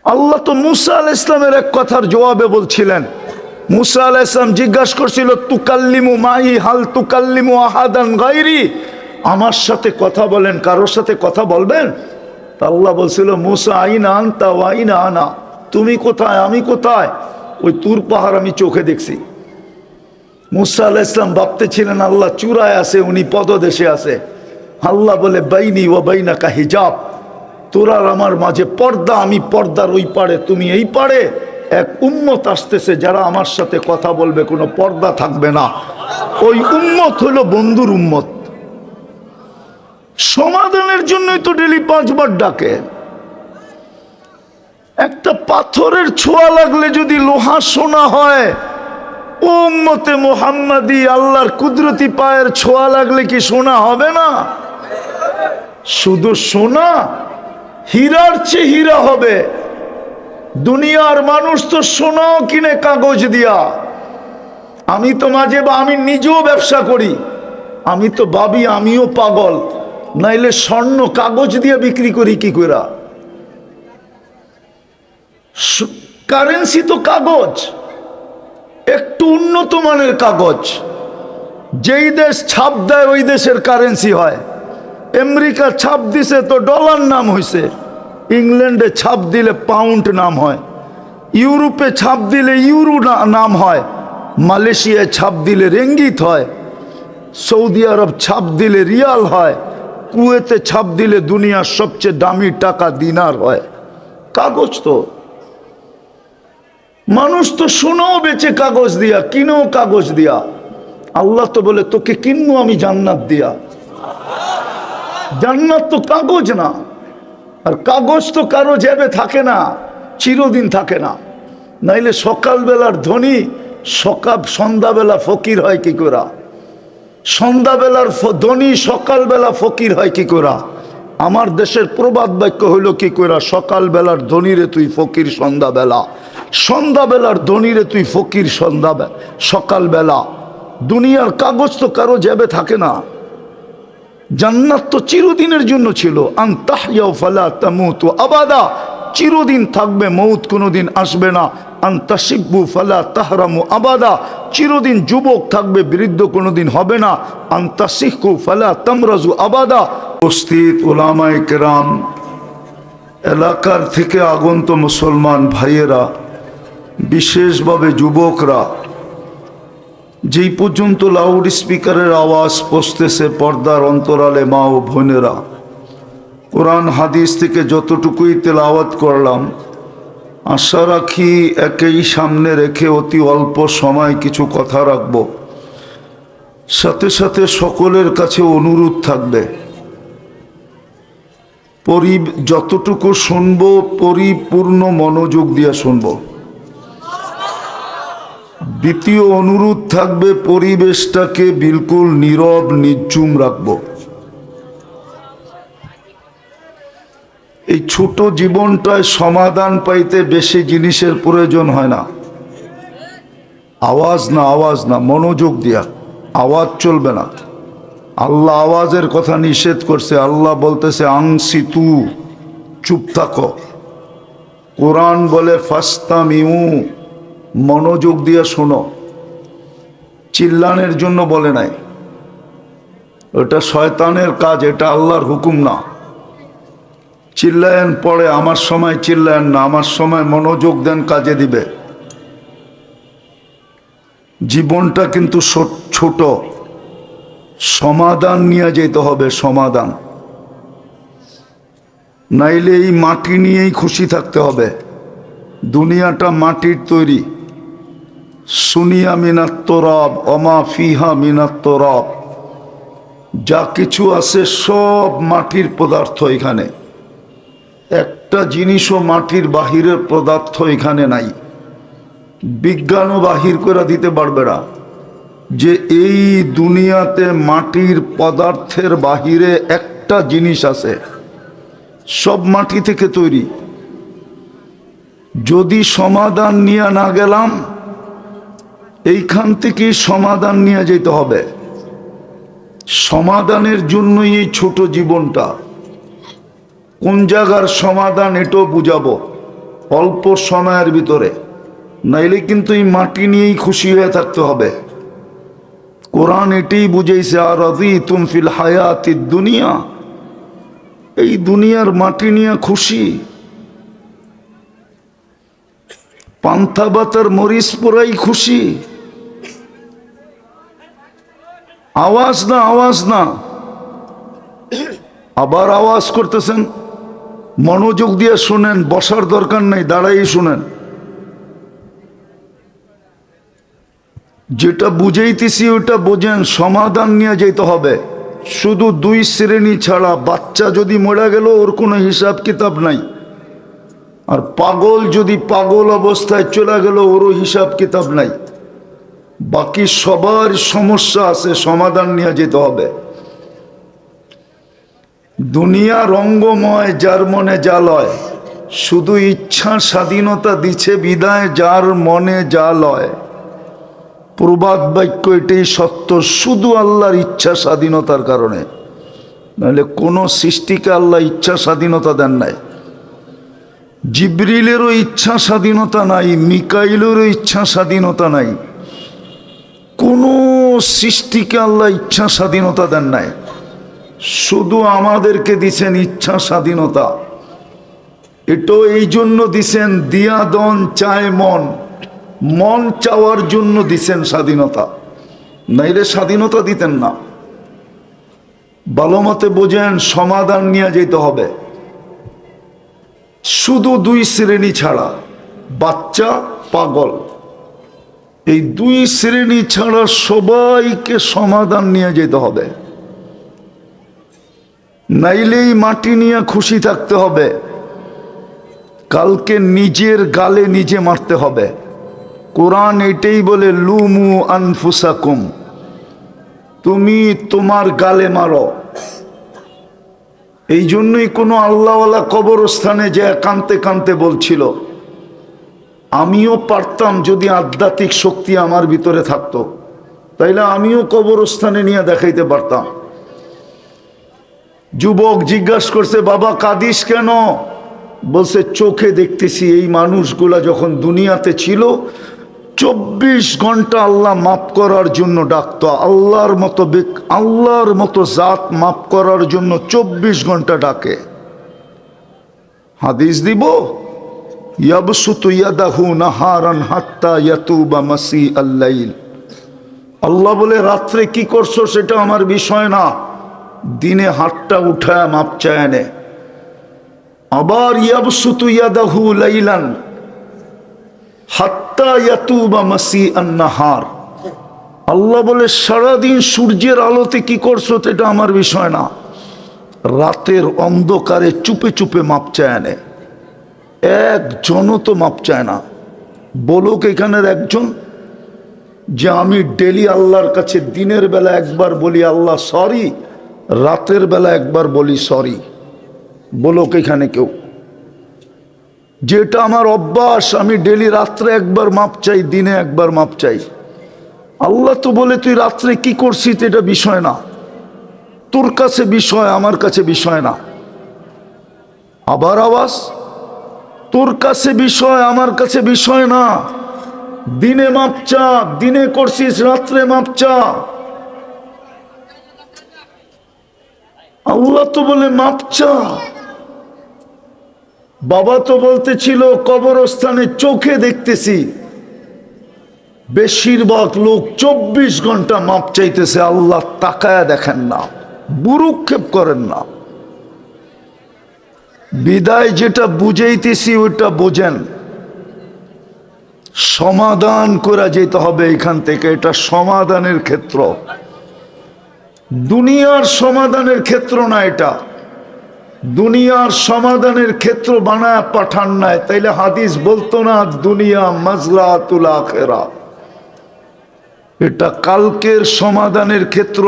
আল্লাহ তো মুসা আলাইহিস সালামের এক কথার জবাবে বলছিলেন, মুসা আলাইহিস সালাম জিজ্ঞাসা করছিল তুকাল্লিমু মাই হাল তুকাল্লিমু আহাদান গায়রি, আমার সাথে কথা বলেন, কারোর সাথে কথা বলবেন? তা আল্লাহ বলছিল মুসা আইনা আনতা ওয়া আইনা আনা, তুমি কোথায় আমি কোথায়? ওই তুর পাহাড় আমি চোখে দেখছি। মুসা আলাইহিস সালাম ভাবতেছিলেন আল্লাহ চূড়ায় আছে, উনি পদদেশে আছে। আল্লাহ বলে বাইনি ওয়া বাইনাকা হিজাব, তোর আর আমার মাঝে পর্দা, আমি পর্দার ওই পারে তুমি এই পারে। এক উম্মত আসতেছে যারা আমার সাথে কথা বলবে, কোনো পর্দা থাকবে না। ওই উম্মত হলো বন্ধুর উম্মত। সমাধানের জন্যই তো ডেলি 5 বার ডাকে। একটা পাথরের ছোঁয়া লাগলে যদি লোহা সোনা হয়, ও উম্মতে মুহাম্মাদি আল্লাহর কুদরতি পায়ের ছোঁয়া লাগলে কি সোনা হবে না? শুধু সোনা, হীরার চেয়ে হীরা হবে। দুনিয়ার মানুষ তো সোনাও কিনে কাগজ দিয়া। আমি তো মাঝে বা আমি নিজেও ব্যবসা করি, আমি তো ভাবি আমিও পাগল, নাইলে স্বর্ণ কাগজ দিয়ে বিক্রি করি কি করে? কারেন্সি তো কাগজ, একটু উন্নত মানের কাগজ। যেই দেশ ছাপ দেয় ওই দেশের কারেন্সি হয়। আমেরিকা ছাপ দিছে তো ডলার নাম হয়েছে, ইংল্যান্ডে ছাপ দিলে পাউন্ড নাম হয়, ইউরোপে ছাপ দিলে ইউরো নাম হয়, মালয়েশিয়ায় ছাপ দিলে রেঙ্গিত হয়, সৌদি আরব ছাপ দিলে রিয়াল হয়, কুয়েতে ছাপ দিলে দুনিয়ার সবচেয়ে দামি টাকা দিনার হয়। কাগজ তো, মানুষ তো সোনাও বেচে কাগজ দিয়া, কিনেও কাগজ দিয়া। আল্লাহ তো বলে তোকে কিনবো আমি জান্নাত দিয়া। জান্নাত তো কাগজ না, আর কাগজ তো কারো জেবে থাকে না, চিরদিন থাকে না। নাইলে সকালবেলার ধনী সন্ধ্যাবেলা ফকির হয় কি করে? সন্ধ্যাবেলার ধনী সকালবেলা ফকির হয় কি করে? আমার দেশের প্রবাদ বাক্য হইল কি করে, সকালবেলার ধনীরে তুই ফকির সন্ধ্যাবেলা, সন্ধ্যাবেলার ধনীরে তুই ফকির সকালবেলা। দুনিয়ার কাগজ তো কারো জেবে থাকে না। জান্নাত তো চিরদিনের জন্য ছিল, আন তাহইয়া ফালা তামুতু আবাদা, চিরদিন থাকবে, মৌত কোনোদিন আসবে না। আন তাশিব্বু ফালা তাহরামু আবাদা, চিরদিন যুবক থাকবে, বৃদ্ধ কোনোদিন হবে না। আন তাসিহু ফালা তামরাজু আবাদা। উপস্থিত উলামায়ে কেরাম, এলাকার থেকে আগন্ত মুসলমান ভাইয়েরা, বিশেষভাবে যুবকরা, যেই পর্যন্ত লাউড স্পিকারের আওয়াজ পৌঁছতেছে, পর্দার অন্তরালে মা ও বোনেরা, কোরআন হাদিস থেকে যতটুকুই তেলাওয়াত করলাম, আশা রাখি একেই সামনে রেখে অতি অল্প সময় কিছু কথা রাখব। সাথে সাথে সকলের কাছে অনুরোধ থাকবে, যতটুকু শুনব পরিপূর্ণ মনোযোগ দিয়ে শুনব। দ্বিতীয় অনুরোধ থাকবে, পরিবেশটাকে বিলকুল নীরব নির্জুম রাখব। এই ছোট জীবনটায় সমাধান পাইতে বেশি জিনিসের প্রয়োজন হয় না। আওয়াজ না, আওয়াজ না, মনোযোগ দিয়া। আওয়াজ চলবে না। আল্লাহ আওয়াজের কথা নিষেধ করছে। আল্লাহ বলতেছে আনসিতু, চুপ থাকো। কোরআন বলে ফাস্তামিউ, মনোযোগ দিয়ে শোনো। চিল্লানের জন্য বলে নাই, ওটা শয়তানের কাজ, এটা আল্লাহর হুকুম না। চিল্লায়েন পরে, আমার সময় চিল্লায়েন না, আমার সময় মনোযোগ দেন, কাজে দিবে। জীবনটা কিন্তু ছোট, সমাধান নিয়ে যেতে হবে, সমাধান। নাইলে এই মাটি নিয়েই খুশি থাকতে হবে। দুনিয়াটা মাটির তৈরি। সুনিয়া মিনাত তোরাব অমা ফিহা মিনাত তোরাব, যা কিছু আছে সব মাটির পদার্থ। এখানে একটা জিনিসও মাটির বাহিরের পদার্থ এখানে নাই। বিজ্ঞানও বাহির করে দিতে পারবে না যে এই দুনিয়াতে মাটির পদার্থের বাহিরে একটা জিনিস আছে। সব মাটি থেকে তৈরি। যদি সমাধান নিয়ে না গেলাম, এইখান থেকে সমাধান নিয়ে যেতে হবে। সমাধানের জন্যই এই ছোট জীবনটা। কোন জায়গার সমাধান এটাও বুঝাবো। অল্প সময়ের ভিতরে, নাইলে কিন্তু এই মাটি নিয়েই খুশি হয়ে থাকতে হবে। কোরআন এটাই বুঝাইছে, আর রাযীতুম ফিল হায়াতিদ দুনিয়া, এই দুনিয়ার মাটি নিয়ে খুশি। পান্থা বাতার মরিচ পোড়াই খুশি। আওয়াজ না, আওয়াজ না, আবার আওয়াজ করতেছেন। মনোযোগ দিয়ে শুনেন, বসার দরকার নেই, দাঁড়াই শুনেন। যেটা বুঝাইতেছি ওটা বোঝেন, সমাধান নিয়ে যেতে হবে। শুধু 2 শ্রেণী ছাড়া, বাচ্চা যদি মরে গেল ওর কোনো হিসাব কিতাব নাই, আর পাগল যদি পাগল অবস্থায় চলে গেল ওরও হিসাব কিতাব নাই। বাকি সবার সমস্যা আছে, সমাধান নিয়ে যেতে হবে। দুনিয়া রঙ্গময়, যার মনে যা লয়, শুধু ইচ্ছা স্বাধীনতা দিছে বিদায় যার মনে যা লয়। প্রবাদ বাক্য এটাই সত্য, শুধু আল্লাহর ইচ্ছা স্বাধীনতার কারণে, নাহলে কোনো সৃষ্টিকে আল্লাহ ইচ্ছা স্বাধীনতা দেন নাই। জিবরিলেরও ইচ্ছা স্বাধীনতা নাই, মিকাইলেরও ইচ্ছা স্বাধীনতা নাই, কোনো সৃষ্টিকে আল্লাহ ইচ্ছা স্বাধীনতা দেন নাই। শুধু আমাদেরকে দিছেন ইচ্ছা স্বাধীনতা। এটাও এই জন্য দিছেন, দিয়া দন চায় মন, মন চাওয়ার জন্য দিছেন স্বাধীনতা, নাইলে স্বাধীনতা দিতেন না। ভালো মতে বোঝেন, সমাধান নিয়ে যেতে হবে। শুধু 2 শ্রেণী ছাড়া, বাচ্চা পাগল, এই 2 শ্রেণী ছাড়া সবাইকে সমাধান নিয়ে যেতে হবে, নাইলেই মাটি নিয়ে খুশি থাকতে হবে। কালকে নিজের গালে নিজে মারতে হবে। কোরআন এটাই বলে, লুমু আনফুসাকুম, তুমি তোমার গালে মারো। এই জন্যই কোনো আল্লাহওয়ালা কবরস্থানে যে কানতে কানতে বলছিল, আমিও পারতাম যদি আধ্যাত্মিক শক্তি আমার ভিতরে থাকতো, তাইলে আমিও কবরস্থানে নিয়ে দেখাইতে পারতাম। যুবক জিজ্ঞাসা করছে, বাবা কাঁদিস কেন? বলছে, চোখে দেখতেছি এই মানুষগুলা যখন দুনিয়াতে ছিল 24 ঘন্টা আল্লাহ মাফ করার জন্য ডাকতো। আল্লাহর মতো জাত মাফ করার জন্য 24 ঘন্টা ডাকে। হাদিস দিব, ইয়াবসুতু ইয়াদাহু নাহারান হাত্তা ইয়াতুবা মাসি আল-লাইল। আল্লাহ বলে, রাত্রে কি করছো সেটা আমার বিষয় না, দিনে হাতটা উঠায় মাপ চায় নে। আবার ইয়াবসুতু ইয়াদাহু লাইলান হাত্তা ইয়াতুবা মাসি আন-নাহার। আল্লাহ বলে, সারাদিন সূর্যের আলোতে কি করছো সেটা আমার বিষয় না, রাতের অন্ধকারে চুপে চুপে মাপ চায় নে। একজনও তো মাপ চায় না। বলুক এখানের একজন যে আমি ডেলি আল্লাহর কাছে দিনের বেলা একবার বলি আল্লাহ সরি, রাতের বেলা একবার বলি সরি। বলুক এখানে কেউ যেটা আমার অভ্যাস, আমি ডেলি রাত্রে একবার মাপ চাই, দিনে একবার মাপ চাই। আল্লাহ তো বলে, তুই রাত্রে কি করছিস এটা বিষয় না, তোর কাছে বিষয়, আমার কাছে বিষয় না। আবার আওয়াজ, তোর কাছে বিষয়, আমার কাছে বিষয় না। দিনে মাপ চা, দিনে করছিস, রাত্রে মাপ চা। আল্লাহ তো বলে মাপ চা। বাবা তো বলতেছিল কবরস্থানে চোখে দেখতেছি বেশিরভাগ লোক 24 ঘন্টা মাপ চাইতেছে, আল্লাহ তাকায়া দেখেন না, বুরুক্ষেপ করেন না। বিদায় যেটা বুঝাইতেছি ওইটা বোঝেন, সমাধান করা যেতে হবে এখান থেকে। এটা সমাধানের ক্ষেত্র, দুনিয়ার সমাধানের ক্ষেত্র না। এটা দুনিয়ার সমাধানের ক্ষেত্র বানায় পাঠান নাই, তাইলে হাদিস বলতো না দুনিয়া মাজরাতুল আখিরা। এটা কালকের সমাধানের ক্ষেত্র।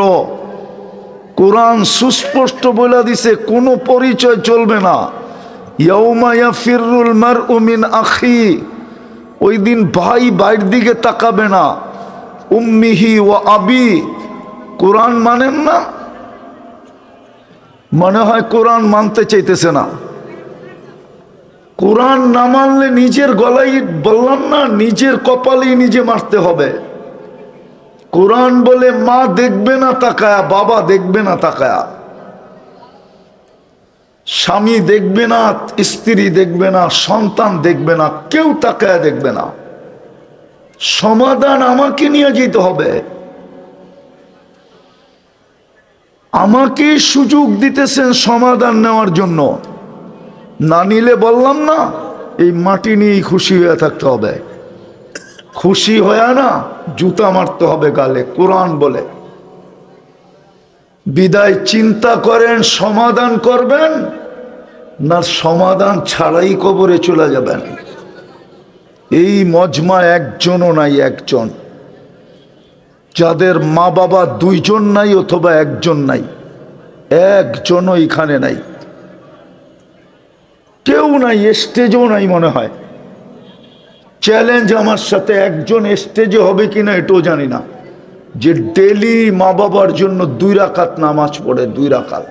কোরআন সুস্পষ্ট বলে দিছে, কোনো পরিচয় চলবে না। ইয়াউমা ইয়াফিরুল মারউ মিন আখি, ওই দিন ভাই ভাইয়ের দিকে তাকাবে না। উম্মিহি ওয়া আবি, কোরআন মানেন না? মনে হয় কোরআন মানতে চাইতেছে না। কোরআন না মানলে নিজের গলায় বললাম না, নিজের কপালেই নিজে মারতে হবে। কোরআন বলে মা দেখবে না তাকায়া, বাবা দেখবে না তাকায়া, স্বামী দেখবে না, স্ত্রী দেখবে না, সন্তান দেখবে না, কেউ তাকায়া দেখবে না। সমাধান আমাকে নিয়ে যেতে হবে। আমাকে সুযোগ দিতেছেন সমাধান নেওয়ার জন্য। না নিলে বললাম না, এই মাটি নিয়েই খুশি হয়ে থাকতে হবে। খুশি হয়ে না জুতা মারতে হবে গালে, কোরআন বলে। বিদায় চিন্তা করেন সমাধান করবেন না সমাধান ছাড়াই কবরে চলে যাবেন। এই মজমা একজনও নাই, একজন। যাদের মা বাবা দুইজন নাই অথবা একজন নাই, একজনও এখানে নাই, কেউ নাই, স্টেজও নাই মনে হয়। চ্যালেঞ্জ আমার সাথে, একজন স্টেজে হবে কিনা এটাও জানি না, যে ডেলি মা বাবার জন্য 2 রাকাত নামাজ পড়ে। 2 রাকাত,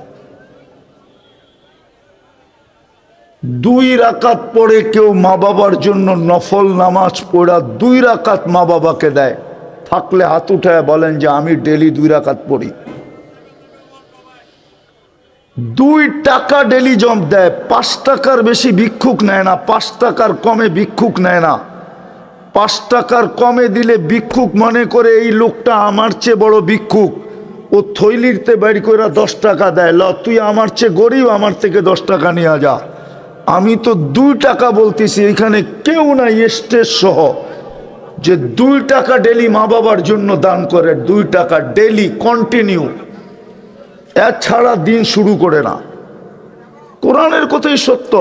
2 রাকাত পড়ে কেউ মা বাবার জন্য নফল নামাজ পড়া 2 রাকাত মা বাবাকে দেয়, থাকলে হাত উঠায় বলেন যে আমি ডেলি 2 রাকাত পড়ি। 2 টাকা ডেলি জম দেয়, 5 টাকার বেশি ভিক্ষুক নেয় না, 5 টাকার কমে ভিক্ষুক নেয় না। 5 টাকার কমে দিলে ভিক্ষুক মনে করে এই লোকটা আমার চেয়ে বড় ভিক্ষুক, ও থৈলিতে বের করে 10 টাকা দেয়, ল তুই আমার চেয়ে গরিব, আমার থেকে 10 টাকা নিয়ে যা। আমি তো 2 টাকা বলতেছি, এখানে কেউ নাই স্টেজ সহ যে 2 টাকা ডেলি মা বাবার জন্য দান করে। 2 টাকা ডেলি কন্টিনিউ, এছাড়া দিন শুরু করে না। কোরআনের কথাই সত্য।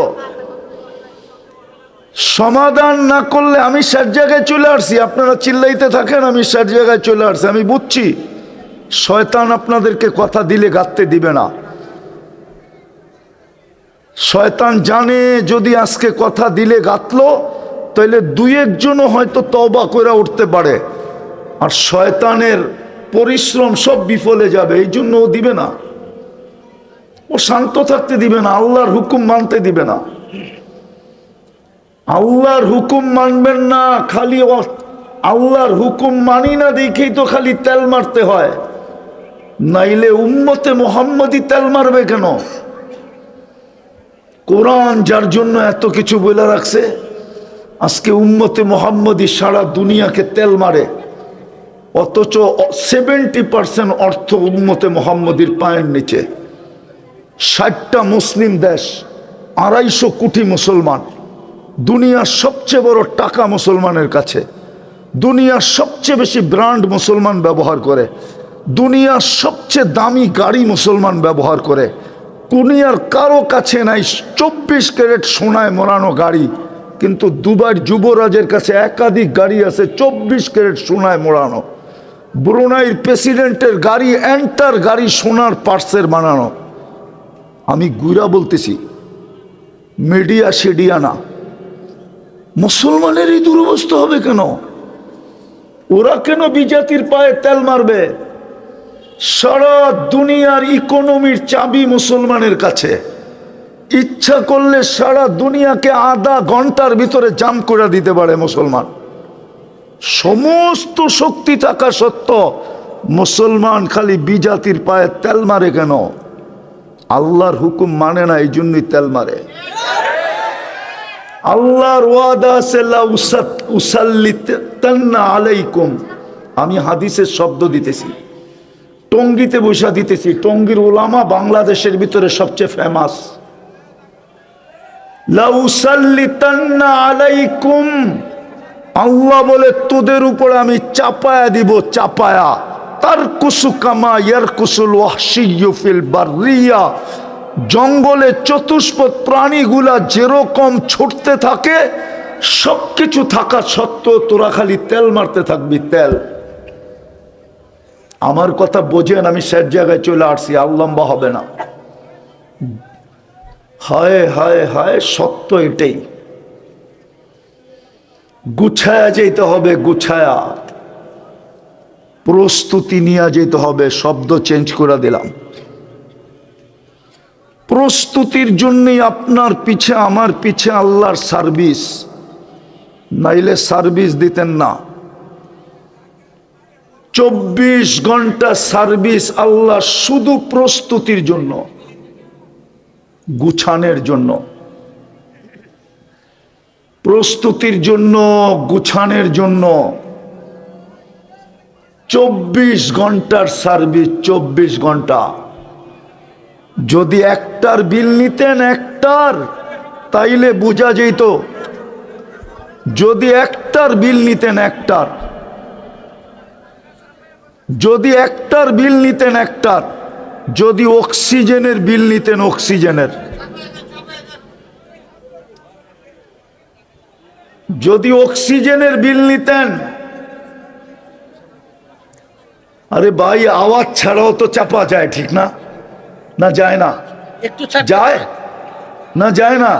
সমাধান না করলে আমি 60 জায়গায় চলে আসছি, আপনারা চিল্লাইতে থাকেন, আমি 60 জায়গায় চলে আসছি। আমি বুঝছি শয়তান আপনাদেরকে কথা দিলে গাঁথতে দিবে না। শয়তান জানে যদি আজকে কথা দিলে গাঁথলো তাহলে 2-1 জনও হয়তো তওবা করে উঠতে পারে, আর শয়তানের পরিশ্রম সব বিফলে যাবে। এই জন্য ও দিবে না, ও শান্ত থাকতে দিবে না, আল্লাহর হুকুম মানতে দিবে না। আল্লাহর হুকুম মানবেন না, খালি আল্লাহর হুকুম মানি না দেখেই তো খালি তেল মারতে হয়, নাইলে উম্মতে মুহাম্মদী তেল মারবে কেন? কোরআন যার জন্য এত কিছু বলে রাখছে, আজকে উম্মতে মুহাম্মদী সারা দুনিয়াকে তেল মারে, অথচ 70% অর্থ উম্মতে মুহাম্মদীর পায়ের নিচে। 60টা মুসলিম দেশ, 250 কোটি মুসলমান, দুনিয়ার সবচেয়ে বড় টাকা মুসলমানের কাছে, দুনিয়ার সবচেয়ে বেশি ব্র্যান্ড মুসলমান ব্যবহার করে, দুনিয়ার সবচেয়ে দামি গাড়ি মুসলমান ব্যবহার করে। দুনিয়ার কারো কাছে নাই 24 ক্যারেট সোনায় মোড়ানো গাড়ি, কিন্তু দুবাইয়ের যুবরাজের কাছে একাধিক গাড়ি আছে 24 ক্যারেট সোনায় মোড়ানো। ব্রুনাইয়ের প্রেসিডেন্টের গাড়ি, এন্টার গাড়ি সোনার পার্সের বানানো। আমি গুইরা বলতেছি, মিডিয়া সেডিয়া না। মুসলমানের এই দুরবস্থা হবে কেন? ওরা কেন বিজাতির পায়ে তেল মারবে? সারা দুনিয়ার ইকোনমির চাবি মুসলমানের কাছে। ইচ্ছা করলে সারা দুনিয়াকে আধা ঘন্টার ভিতরে জাম করে দিতে পারে মুসলমান। সমস্ত শক্তি থাকা সত্ত্বেও মুসলমান খালি বিজাতির পায়ে তেল মারে কেন? আল্লাহর হুকুম মানে না, এই জন্যই তেল মারে। আল্লাহর ওয়াদা আছে, লা উসাল্লিতান্না আলাইকুম। আমি হাদিসের শব্দ দিতেছি, টঙ্গিতে বৈশা দিতেছি। টঙ্গীর উলামা বাংলাদেশের ভিতরে সবচেয়ে ফেমাস। লা উসাল্লিতান্না আলাইকুম, আল্লাহ বলে তোদের উপর আমি চাপায়া দিব, চাপায়া। তারকুসু কামা ইয়ারকুসুল ওয়াহশিয়্যু ফিল বাররিয়া, জঙ্গলে চতুষ্পদ প্রাণীগুলা যেরকম ছুটতে থাকে, সবকিছু থাকা সত্ত্বেও তোরা খালি তেল মারতে থাকবি, তেল। আমার কথা বোঝেন, আমি সব জায়গায় চলে আসছি, আর লম্বা হবে না। হায় হায় হায়, সত্য এটাই। গুছায়া যেতে হবে, গুছায়া প্রস্তুতি নিয়ে যেতে হবে। শব্দ চেঞ্জ করে দিলাম। প্রস্তুতির জন্যই আপনার পিছে আমার পিছে আল্লাহর সার্ভিস, নাইলে সার্ভিস দিতেন না। 24 ঘন্টা সার্ভিস আল্লাহ শুধু প্রস্তুতির জন্য, গুছানোর জন্য, প্রস্তুতির জন্য, গুছানোর জন্য 24 ঘন্টার সার্ভিস। 24 ঘন্টা। যদি একটার বিল নিতেন, একটার, তাইলে বোঝা যেত। যদি একটার বিল নিতেন, একটার, যদি একটার বিল নিতেন, একটার, যদি অক্সিজেনের বিল নিতেন, অক্সিজেনের, যদি অক্সিজেনের বিল নিতেন। আরে ভাই, আওয়াজ ছাড়াও তো চাপা যায়, ঠিক না? না যায় না? একটু যায় না? যায় না?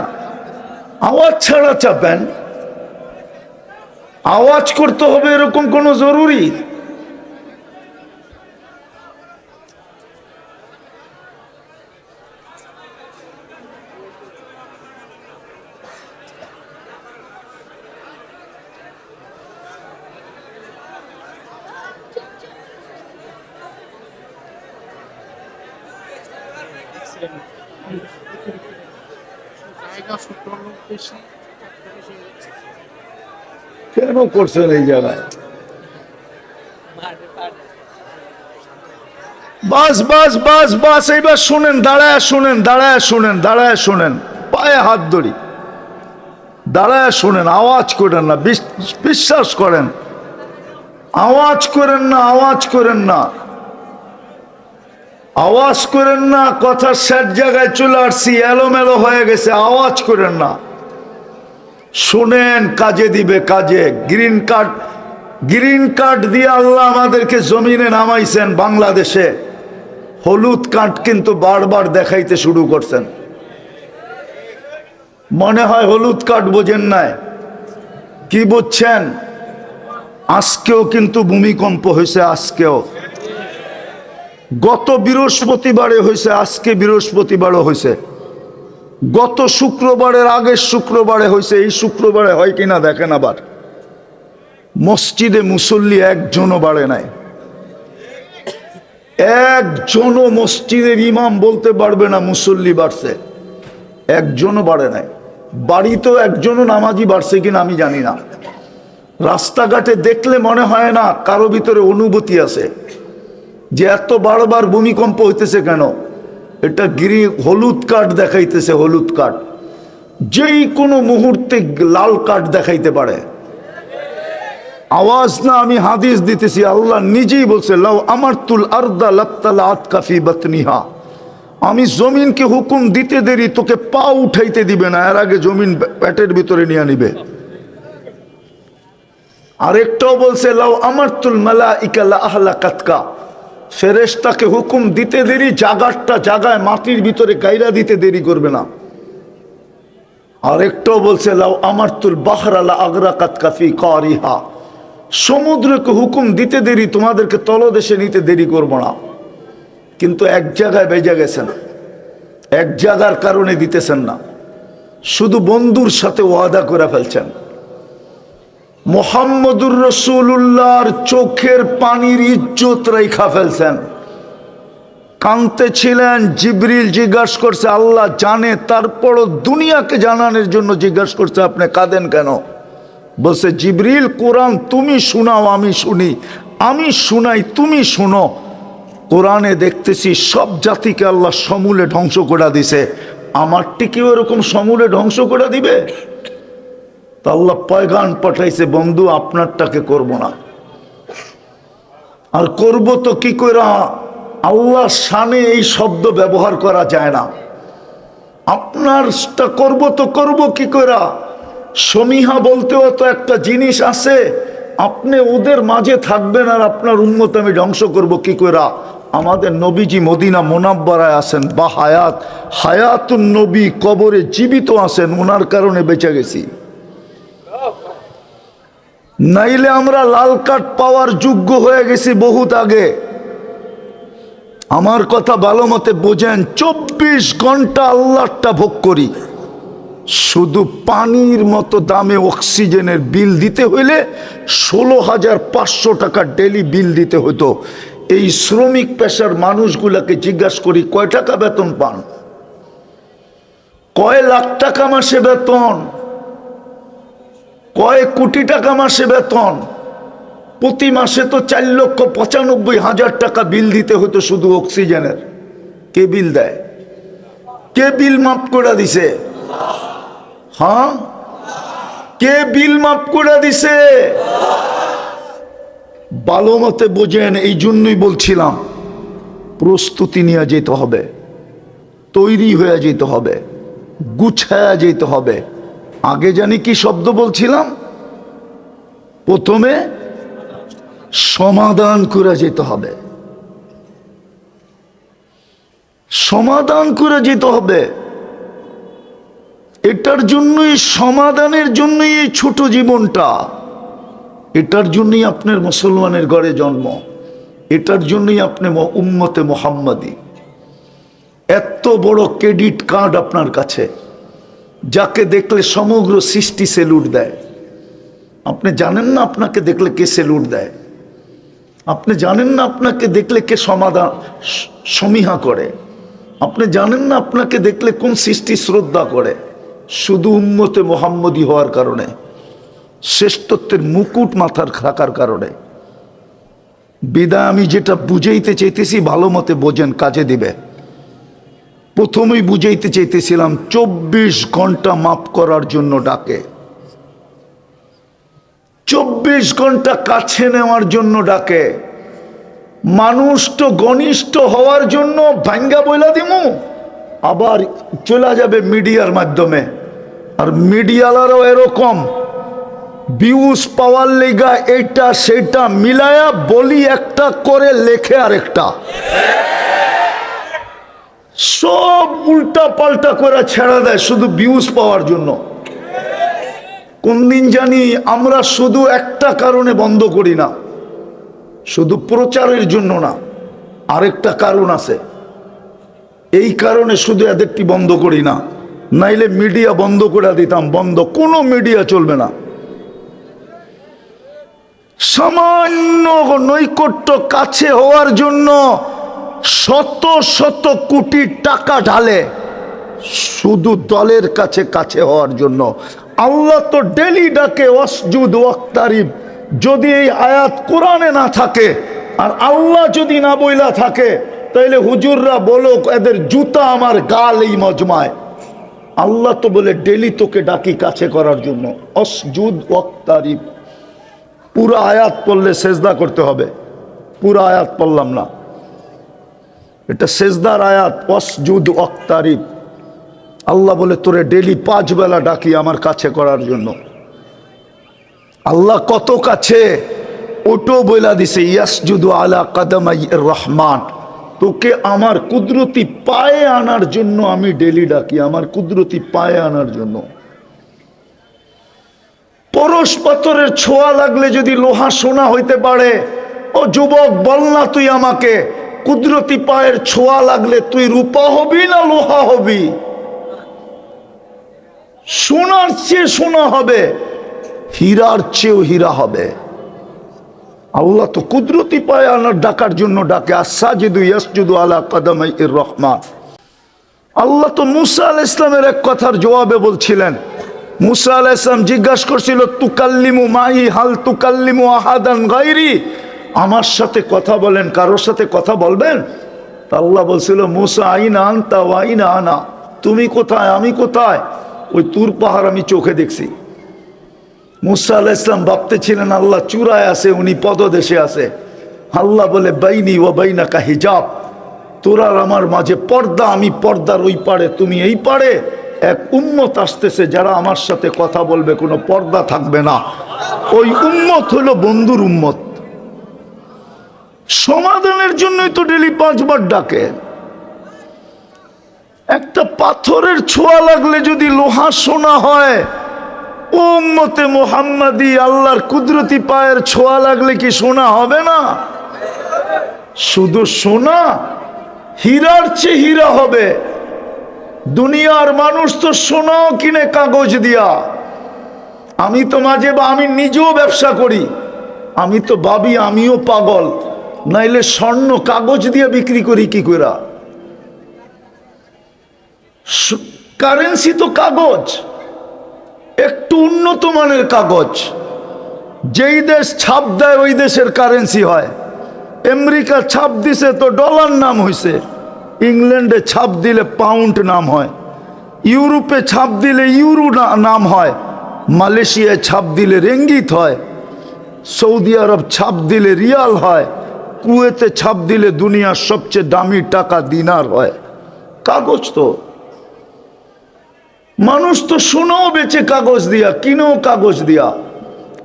আওয়াজ ছাড়া চাপেন। আওয়াজ করতে হবে এরকম কোনো জরুরি? কেন করছেন এই জায়গায়? বাস বাস বাস বাস, এইবার শুনেন, দাঁড়ায় শুনেন, দাঁড়ায় শুনেন, দাঁড়ায় শুনেন, পায়ে হাত ধরি, দাঁড়ায় শুনেন, আওয়াজ করেন না, বিশ্বাস করেন, আওয়াজ করেন না, আওয়াজ করেন না, আওয়াজ করেন না। কথা সেট জায়গায় চলে আসছি, এলোমেলো হয়ে গেছে, আওয়াজ করেন না। শুনেন, কাজে দিবে, কাজে। গ্রিন কার্ড, গ্রিন কার্ড দিয়ে আল্লাহ আমাদেরকে জমিনে নামাইছেন বাংলাদেশে। হলুদ কার্ড কিন্তু বারবার দেখাইতে শুরু করছেন। মনে হয় হলুদ কার্ড বোঝেন নাই। কি বুঝছেন? আজকেও কিন্তু ভূমিকম্প হয়েছে, আজকেও। গত বৃহস্পতিবারে হয়েছে, আজকে বৃহস্পতিবারও হয়েছে। গত শুক্রবারের আগের শুক্রবারে হয়েছে, এই শুক্রবারে হয় কিনা দেখেন। আবার মসজিদে মুসল্লি একজনও বাড়ে নাই, একজনও মসজিদের ইমাম বলতে পারবে না মুসল্লি বাড়ছে, একজনও বাড়ে নাই। বাড়িতেও একজনও নামাজি বাড়ছে কিনা আমি জানি না। রাস্তাঘাটে দেখলে মনে হয় না কারো ভিতরে অনুভূতি আছে যে এত বারবার ভূমিকম্প হইতেছে কেন। এটা হলুদ কার্ড দেখাইতেছে, হলুদ কার্ড। যেই কোনো মুহূর্তে লাল কার্ড দেখাইতে পারে। আওয়াজ না, আমি হাদিস দিতেছি, আল্লাহ নিজেই বলছে, লাউ আমারতুল আরদা লাবতালাত কাফি বাতনিহা। আমি জমিনকে হুকুম দিতে দেরি, তোকে পা উঠাইতে দিবে না, এর আগে জমিন পেটের ভিতরে নিয়ে নিবে। আরেকটাও বলছে, লাউ আমারতুল মালাইকা লা আহলাকাতকা। ফেরেশতাকে হুকুম দিতে দেরি, জাগারটা জাগায় মাটির ভিতরে গাইরা দিতে দেরি করবে না। আরেকটাও বলছে, লাউ আমারতুল বাহরা লা আগরাকাতকা ফি কারিহা। সমুদ্রকে হুকুম দিতে দেরি, তোমাদেরকে তলদেশে নিতে দেরি করব না। কিন্তু এক জায়গায় বেজে গেছেন, এক জায়গার কারণে দিতেছেন না। শুধু বন্ধুর সাথে ওয়াদা করে ফেলছেন। মুহাম্মদুর রাসূলুল্লাহর চোখের পানির ইজ্জত রেখা ফেলছেন। কাঁদতে ছিলেন, জিবরিল জিজ্ঞাসা করছে, আল্লাহ জানে, তারপরও দুনিয়াকে জানানোর জন্য জিজ্ঞাসা করছে, আপনি কাঁদেন কেন? বলছে, জিবরিল, কোরআন তুমি শোনাও, আমি শুনি, আমি শুনাই, তুমি শুনো। কোরআনে দেখতেছি সব জাতিকে আল্লাহ সমূলে ধ্বংস করে দিছে, আমারটিকেও এরকম সমূলে ধ্বংস করে দিবে? তা আল্লাহ পয়গান পাঠাইছে, বন্ধু আপনারটাকে করব না। আর করব তো কি করে? আল্লাহ শানে এই শব্দ ব্যবহার করা যায় না। আপনারটা করব তো করব কি করে? সমীহা বলতেও তো একটা জিনিস আছে, আপনি ওদের মাঝে থাকবেন আর আপনার উম্মত আমি ধ্বংস করব কি করে? আমাদের নবীজি মদিনা মুনাব্বারায় আছেন, বা হায়াত, হায়াতুন নবী কবরে জীবিত আছেন, ওনার কারণে বেঁচে গেছি। নাইলে আমরা লাল কার্ড পাওয়ার যোগ্য হয়ে গেছি বহুত আগে। আমার কথা ভালো মতে বোঝেন, 24 ঘন্টা আল্লাহটা ভোগ করি। শুধু পানির মতো দামে অক্সিজেনের বিল দিতে হইলে 16,500 টাকা ডেলি বিল দিতে হতো। এই শ্রমিক পেশার মানুষগুলাকে জিজ্ঞাসা করি কয় টাকা বেতন পান, কয় লাখ টাকা মাসে বেতন, কয় কোটি টাকা মাসে বেতন। প্রতি মাসে তো 4,95,000 টাকা বিল দিতে হতো শুধু অক্সিজেনের। কে বিল দেয়? কে বিল মাফ করে দিছে? হ্যাঁ, কে বিল মাফ করে দিছে? ভালো মতে বোঝেন। এই জন্যই বলছিলাম প্রস্তুতি নিয়ে যেতে হবে, তৈরি হয়ে যেতে হবে, গুছায়া যেতে হবে। আগে জানি কি শব্দ বলছিলাম? প্রথমে সমাধান করে যেতে হবে, সমাধান করে যেতে হবে। এটার জন্যই, সমাধানের জন্যই এই ছোট জীবনটা, এটার জন্যই আপনার মুসলমানের ঘরে জন্ম, এটার জন্যই আপনি উম্মতে মুহাম্মাদি। এত বড় ক্রেডিট কার্ড আপনার কাছে, যাকে দেখলে সমগ্র সৃষ্টি সেলুট দেয়। আপনি জানেন না আপনাকে দেখলে কে সেলুট দেয়? আপনি জানেন না আপনাকে দেখলে কে সমাধান সমীহা করে? আপনি জানেন না আপনাকে দেখলে কোন সৃষ্টি শ্রদ্ধা করে? শুধু উম্মতে মুহাম্মদি হওয়ার কারণে, শ্রেষ্ঠত্বের মুকুট মাথার থাকার কারণে। বিদায় আমি যেটা বুঝাইতে চাইতেছি ভালো মতে বোঝেন, কাজে দিবে। প্রথমেই বুঝাইতে চাইতেছিলাম 24 ঘন্টা মাফ করার জন্য ডাকে, 24 ঘন্টা কাছে নেওয়ার জন্য ডাকে। মানুষ তো ঘনিষ্ঠ হওয়ার জন্য ভাঙ্গা বইলা দিমু, আবার চলে যাবে মিডিয়ার মাধ্যমে। আর মিডিয়ালারও এরকম ভিউজ পাওয়ার লেগা এইটা সেটা মিলায়া বলি একটা করে লেখে আরেকটা, সব উল্টা পাল্টা করে ছেড়ে দেয় শুধু ভিউজ পাওয়ার জন্য। কোন দিন জানি আমরা শুধু একটা কারণে বন্ধ করি না, শুধু প্রচারের জন্য না, আরেকটা কারণ আছে। এই কারণে শুধু এদেরটি বন্ধ করি না, নাইলে মিডিয়া বন্ধ করে দিতাম। বন্ধ, কোনো মিডিয়া চলবে না। সামান্য নৈকট্য কাছে হওয়ার জন্য শত শত কোটি টাকা ঢালে শুধু দলের কাছে কাছে হওয়ার জন্য। আল্লাহ তো ডেলি ডাকে ওয়াসজুদ ওয়াক্তারিব। যদি এই আয়াত কোরআনে না থাকে আর আল্লাহ যদি না বইলা থাকে, তাইলে হুজুররা বলো এদের জুতা আমার গাল এই মজমায়। আল্লাহ তো বলে ডেলি তোকে ডাকি কাছে করার জন্য, ওয়াসজুদ ওয়াক্তারিব। পুরো আয়াত পড়লে সেজদা করতে হবে, পুরো আয়াত পড়লাম না, এটা সেজদার আয়াত। ওয়াসজুদ ওয়াক্তারিব। আল্লাহ বলে তোরে ডেলি 5 বেলা ডাকি আমার কাছে করার জন্য। আল্লাহ কত কাছে ওটো বইলা দিছে, ইয়াসজুদু আলা কাদামাই রহমান। তোকে আমার কুদরতি পায়ে আনার জন্য আমি ডেলি ডাকি, আমার কুদরতি পায়ে আনার জন্য। পরশ পাথরের ছোঁয়া লাগলে যদি লোহা সোনা হইতে পারে, ও যুবক বল না তুই আমাকে, কুদরতি পায়ের ছোঁয়া লাগলে তুই রূপা হবি না লোহা হবি? সোনার চেয়ে সোনা হবে, হীরার চেয়েও হীরা হবে। আল্লাহ তো কুদরতি পায়ে আনার ডাকার জন্য ডাকে, আসাজিদু ইয়াসজুদু আলা কাদামাই রহমান। আল্লাহ তো মুসা আলাইহিস সালামের এক কথার জবাবে বলছিলেন, মুসা আলাইহিস সালাম জিজ্ঞাসা করছিল তুকাল্লিমু মাই হাল তুকাল্লিমু আহাদান গায়রি, আমার সাথে কথা বলেন, কারোর সাথে কথা বলবেন? আল্লাহ বলছিল মুসা আইনা আনতা ওয়া আইনা আনা, তুমি কোথায় আমি কোথায়? ওই তুর পাহাড় আমি চোখে দেখছি। মুসা আলাইহিস সালাম ভাবতেছিলেন আল্লাহ চূড়ায় আছে, উনি পদদেশে আছে। আল্লাহ বলে বাইনি ওয়া বাইনাকা হিজাব, তোর আর আমার মাঝে পর্দা, আমি পর্দার ওই পারে তুমি এই পারে। এক উম্মত আসতেছে যারা আমার সাথে কথা বলবে, কোনো পর্দা থাকবে না। ওই উম্মত হলো বন্ধুর উম্মত। সমাধানের জন্যই তো ডেলি 5 বার ডাকে। একটা পাথরের ছোঁয়া লাগলে যদি লোহা সোনা হয়, উম্মতে মুহাম্মাদি আল্লাহর কুদরতি পায়ের ছোঁয়া লাগলে কি সোনা হবে না? শুধু সোনা হীরার চেয়ে হীরা হবে। দুনিয়ার মানুষ তো সোনাও কিনে কাগজ দিয়া। আমি তো আমি নিজেও ব্যবসা করি, আমি তো ভাবি আমিও পাগল, নাইলে স্বর্ণ কাগজ দিয়ে বিক্রি করি কি করে? কারেন্সি তো কাগজ, একটু উন্নত মানের কাগজ। যেই দেশ ছাপ দেয় ওই দেশের কারেন্সি হয়। আমেরিকা ছাপ দিছে তো ডলার নাম হয়েছে, ইংল্যান্ডে ছাপ দিলে পাউন্ড নাম হয়, ইউরোপে ছাপ দিলে ইউরো নাম হয়, মালয়েশিয়ায় ছাপ দিলে রেঙ্গিত হয়, সৌদি আরব ছাপ দিলে রিয়াল হয়, কুয়েতে ছাপ দিলে দুনিয়ার সবচেয়ে দামি টাকা দিনার হয়। কাগজ তো মানুষ তো সোনাও বেচে কাগজ দিয়া, কিনেও কাগজ দিয়া।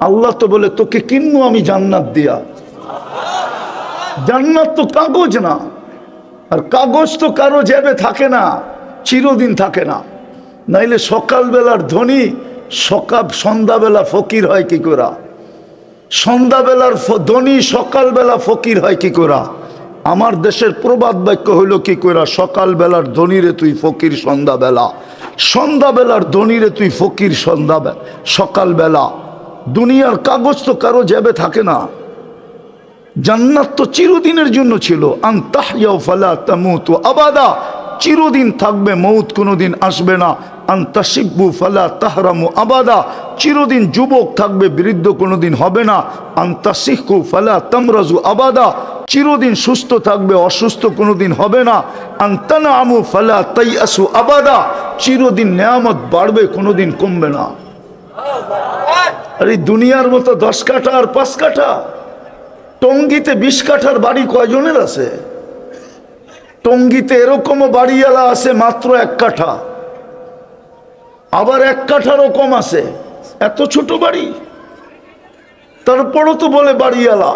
আল্লাহ তো বলে তোকে কিনবো আমি জান্নাত দিয়া। জান্নাত তো কাগজ না, আর কাগজ তো কারো জেবে থাকে না, চিরদিন থাকে না। নাইলে সকালবেলার ধনী সন্ধ্যাবেলা ফকির হয় কি করে? সন্ধ্যাবেলার ধনী সকালবেলা ফকির হয় কি করে? আমার দেশের প্রবাদ বাক্য হইল কি করে, সকালবেলার ধনীরে তুই ফকির সন্ধ্যাবেলা, সন্ধ্যাবেলার ধনীরে তুই ফকির সকালবেলা। দুনিয়ার কাগজ তো কারো জেবে থাকে না। জান্নাত তো চিরদিনের জন্য ছিল। আনতাহইয়া ফালা তামুতু আবাদা, চিরদিন থাকবে, মৌত কোনোদিন আসবে না। আনতাশিব্বু ফালা তাহরামু আবাদা, চিরদিন যুবক থাকবে, বৃদ্ধ কোনোদিন হবে না। আনতাসিহু ফালা তামরাজু আবাদা, চিরদিন সুস্থ থাকবে, অসুস্থ কোনোদিন হবে না। আনতানামু ফালা তাইয়াসু আবাদা, চিরদিন নেয়ামত বাড়বে, কোনোদিন কমবে না। আর এই দুনিয়ার মতো 10 কাঠা আর 5 কাঠা, টঙ্গিতে 20 কাঠার বাড়ি কয়জনের আছে? টঙ্গিতে এরকমও বাড়িওয়ালা আছে মাত্র 1 কাঠা, আবার 1 কাঠারও কম আছে, এত ছোট বাড়ি। তারপরও তো বলে বাড়িওয়ালা।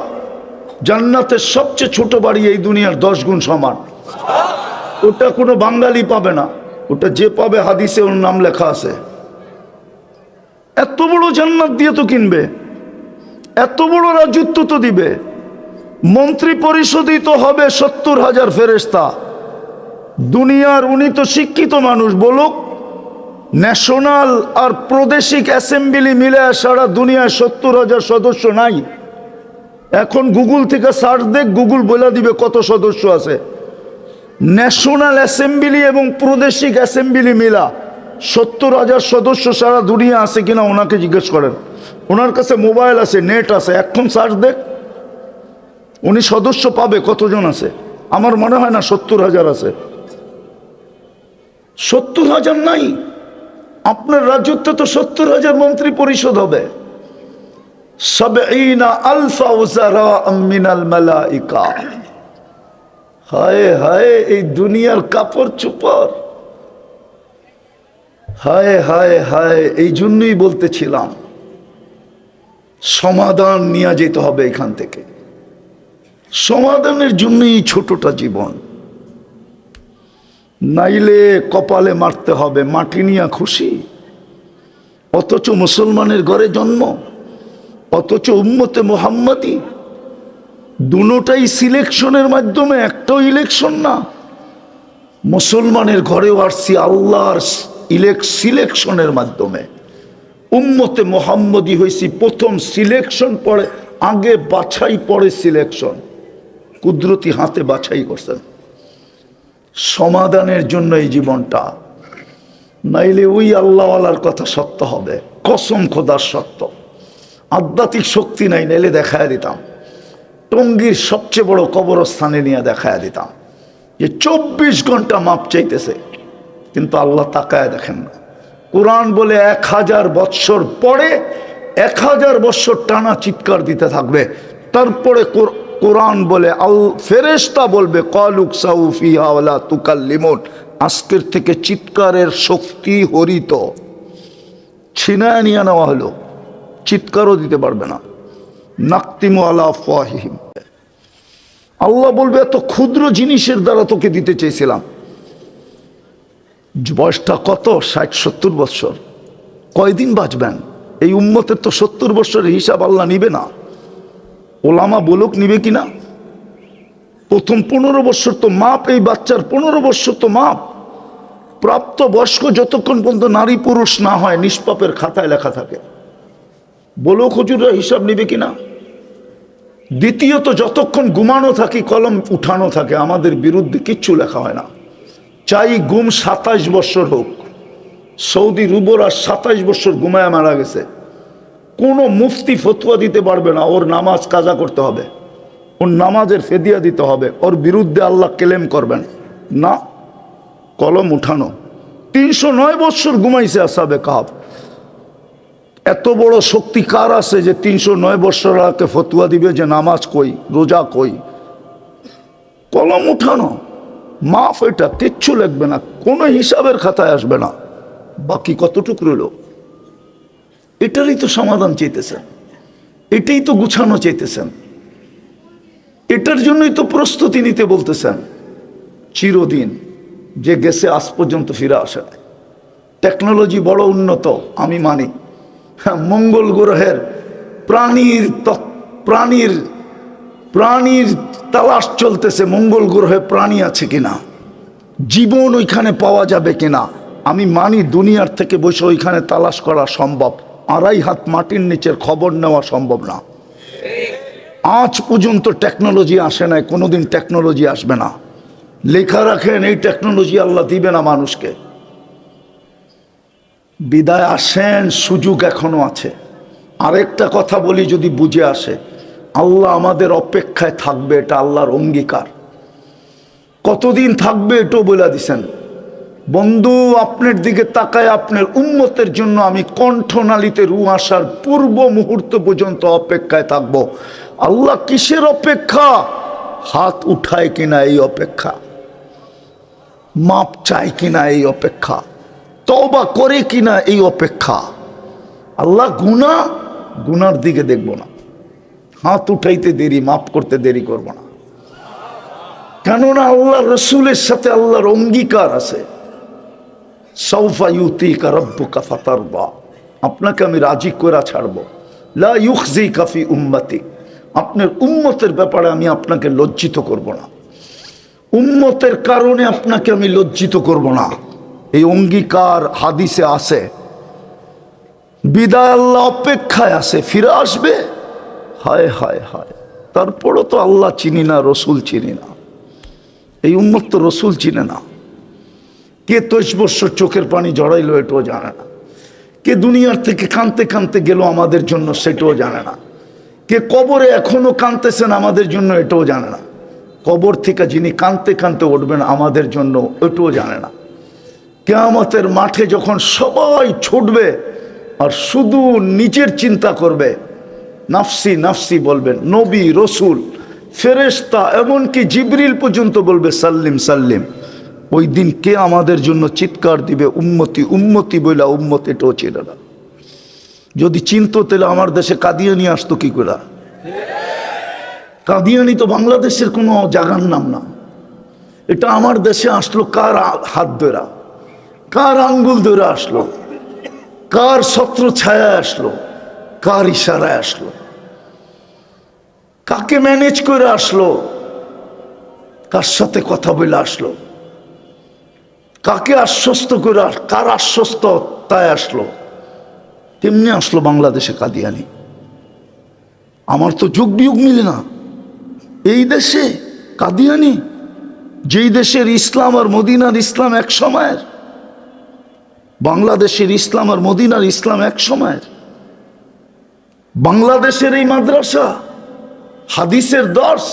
জান্নাতের সবচেয়ে ছোট বাড়ি এই দুনিয়ার 10 গুণ সমান। ওটা কোনো বাঙালি পাবে না, ওটা যে পাবে হাদিসে ওর নাম লেখা আছে। এত বড় জান্নাত দিয়ে তো কিনবে, এত বড় রাজত্ব তো দিবে। মন্ত্রী পরিষদই তো হবে 70,000 ফেরেশতা। দুনিয়ার উনি তো শিক্ষিত মানুষ, বলুক ন্যাশনাল আর প্রাদেশিক অ্যাসেম্বলি মিলে সারা দুনিয়ায় 70,000 সদস্য নাই। এখন গুগল থেকে সার্চ দেখ, গুগল বলে দিবে কত সদস্য আছে। ন্যাশনাল অ্যাসেম্বলি এবং প্রাদেশিক অ্যাসেম্বলি মিলা 70,000 সদস্য সারা দুনিয়া আছে কিনা ওনাকে জিজ্ঞেস করেন। ওনার কাছে মোবাইল আছে, নেট আছে, এখন সার্চ দেখ, উনি সদস্য পাবে কতজন আছে। আমার মনে হয় না 70,000 আছে। 70,000 নাই। আপনার রাজত্বে তো 70,000 মন্ত্রী পরিষদ হবে। 70,000 উযারা মিনাল মালাইকা। হায় হায়, এই দুনিয়ার কাপড় চোপড়, হায় হায় হায়। এই জন্যই বলতেছিলাম সমাধান নিয়ে যেতে হবে এখান থেকে। সমাধানের জন্যই ছোটটা জীবন, নাইলে কপালে মারতে হবে। মাটি নিয়ে খুশি, অথচ মুসলমানের ঘরে জন্ম, অথচ উম্মতে মুহাম্মাদি। দুটোটাই সিলেকশনের মাধ্যমে, একটাও ইলেকশন না। মুসলমানের ঘরেও আসছি আল্লাহর সিলেকশনের মাধ্যমে। উম্মতে মুহাম্মাদি হয়েছি প্রথম সিলেকশন, পরে আগে বাছাই, পরে সিলেকশন। কুদরতি হাতে বাছাই করছেন। সমাধানের জন্য এই জীবনটা, নাইলে ওই আল্লাহওয়ালার কথা সত্য হবে, কসম খোদার সত্য। আধ্যাত্মিক শক্তি নাই, নাইলে দেখায় দিতাম। টঙ্গীর সবচেয়ে বড় কবরস্থানে নিয়ে দেখায় দিতাম যে 24 ঘন্টা মাপ চাইতেছে, কিন্তু আল্লাহ তাকায় দেখেন না। কোরআন বলে 1000 বৎসর পরে 1000 বৎসর টানা চিৎকার দিতে থাকবে। তারপরে কোরআন বলে ফেরেশতা বলবে ক্বালু কসাউ ফিহা ওয়ালা তুকাল্লিমুন, আজকের থেকে চিৎকারের শক্তি হরিত ছিনায় নিয়ে নেওয়া হলো, চিৎকারও দিতে পারবে না। নাকতিমু আলা আফওয়াহিহিম, আল্লাহ বলবে এত ক্ষুদ্র জিনিসের দ্বারা তোকে দিতে চেয়েছিলাম। বয়সটা কত? 60-70 বৎসর। কয়দিন বাঁচবেন? এই উম্মতের তো 70 বৎসরের হিসাব আল্লাহ নিবে না। ওলামা বলুক নিবে কিনা, প্রথম 15 বছর তো মাপ, এই বাচ্চার 15 বছর তো মাপ। প্রাপ্ত বয়স্ক যতক্ষণ পর্যন্ত নারী পুরুষ না হয় নিষ্পাপের খাতায় লেখা থাকে। বলো হুজুররা হিসাব নিবে কিনা? দ্বিতীয়ত যতক্ষণ ঘুমানো থাকি কলম উঠানো থাকে, আমাদের বিরুদ্ধে কিচ্ছু লেখা হয় না। চাই গুম 27 বছর হোক। সৌদি রুবরা 27 বছর ঘুমায় মারা গেছে, কোনো মুফতি ফতোয়া দিতে পারবে না ওর নামাজ কাজা করতে হবে, ওর নামাজের ফেদিয়া দিতে হবে, ওর বিরুদ্ধে আল্লাহ ক্লেম করবেন না। কলম উঠানো। 309 বছর ঘুমাইছে আসহাবে কাহফ। এত বড় শক্তি কার আছে যে 309 বছর আগে ফতোয়া দিবে যে নামাজ কই, রোজা কই? কলম উঠানো, মাফ। এটা কিচ্ছু লিখবে না, কোনো হিসাবের খাতায় আসবে না। বাকি কতটুকু রইল? এটারই তো সমাধান চাইতেছেন, এটাই তো গুছানো চাইতেছেন, এটার জন্যই তো প্রস্তুতি নিতে বলতেছেন। চিরদিন যে গেছে আজ পর্যন্ত ফিরে আসে না। টেকনোলজি বড় উন্নত, আমি মানি। হ্যাঁ, মঙ্গল গ্রহের প্রাণীর তালাশ চলতেছে, মঙ্গল গ্রহে প্রাণী আছে কিনা, জীবন ওইখানে পাওয়া যাবে কিনা। আমি মানি দুনিয়ার থেকে বসে ওইখানে তালাশ করা সম্ভব, 2.5 হাত মাটির নিচের খবর নেওয়া সম্ভব না। আজ পর্যন্ত টেকনোলজি আসে নাই, কোনোদিন টেকনোলজি আসবে না। লেখা রাখেন এই টেকনোলজি আল্লাহ দিবে না মানুষকে। বিদায় আসেন, সুযোগ এখনো আছে। আরেকটা কথা বলি, যদি বুঝে আসে, আল্লাহ আমাদের অপেক্ষায় থাকবে, এটা আল্লাহর অঙ্গীকার। কতদিন থাকবে এটাও বলে দিছেন। বন্ধু, আপনার দিকে তাকায় আপনার উম্মতের জন্য আমি কণ্ঠনালীতে রু আসার পূর্ব মুহূর্ত পর্যন্ত অপেক্ষায় থাকবো। আল্লাহ কিসের অপেক্ষা? হাত উঠায় কিনা এই অপেক্ষা, মাপ চায় কিনা এই অপেক্ষা, তওবা করে কিনা এই অপেক্ষা। আল্লাহ গুনার দিকে দেখব না, হাত উঠাইতে দেরি, মাপ করতে দেরি করব না। কেননা আল্লাহ রসুলের সাথে আল্লাহর অঙ্গীকার আছে, সাউফা ইউতিকা রাব্বুকা ফাতারদা, আপনাকে আমি রাজি করে ছাড়বো। লা ইউখজিকা ফি উম্মতি, আপনার উম্মতের ব্যাপারে আমি আপনাকে লজ্জিত করব না, উম্মতের কারণে আপনাকে আমি লজ্জিত করব না। এই অঙ্গীকার হাদিসে আছে। বিদায় আল্লাহ অপেক্ষায় আছে, ফিরে আসবে। হায় হায় হায়, তারপরও তো আল্লাহ চিনি না, রসুল চিনি না। এই উম্মত তো রসুল চিনে না। কে 23 বছর চোখের পানি জড়াইলো এটাও জানে না। কে দুনিয়ার থেকে কাঁদতে কাঁদতে গেল আমাদের জন্য সেটাও জানে না। কে কবরে এখনো কাঁদতেছেন আমাদের জন্য এটাও জানে না। কবর থেকে যিনি কাঁদতে কাঁদতে উঠবেন আমাদের জন্য এটাও জানে না। কিয়ামতের মাঠে যখন সবাই ছুটবে আর শুধু নিজের চিন্তা করবে, নাফসি নাফসি বলবেন, নবী, রসুল, ফেরেশতা, এমনকি জিবরিল পর্যন্ত বলবে সাল্লিম সাল্লিম। ওই দিন কে আমাদের জন্য চিৎকার দিবে, উম্মতি উম্মতি বইলা, উম্মত এটাও ছিল না। যদি চিনতো তাহলে আমার দেশে কাদিয়ানি আসতো কি করে? কাদিয়ানি তো বাংলাদেশের কোনো জায়গার নাম না। এটা আমার দেশে আসলো কার হাত ধরা, কার আঙ্গুল ধরে আসলো, কার ছত্র ছায়া আসলো, কার ইশারায় আসলো, কাকে ম্যানেজ করে আসলো, কার সাথে কথা বলে আসলো, কাকে আশ্বস্ত করে, কার আশ্বস্ত তাই আসলো, তেমনি আসলো বাংলাদেশে কাদিয়ানি। আমার তো যুগ বিয়োগ মিলে না। এই দেশে কাদিয়ানি, যেই দেশের ইসলাম আর মদিনার ইসলাম এক সময়ের, বাংলাদেশের ইসলাম আর মদিনার ইসলাম এক সময়ের। বাংলাদেশের এই মাদ্রাসা, হাদিসের দর্স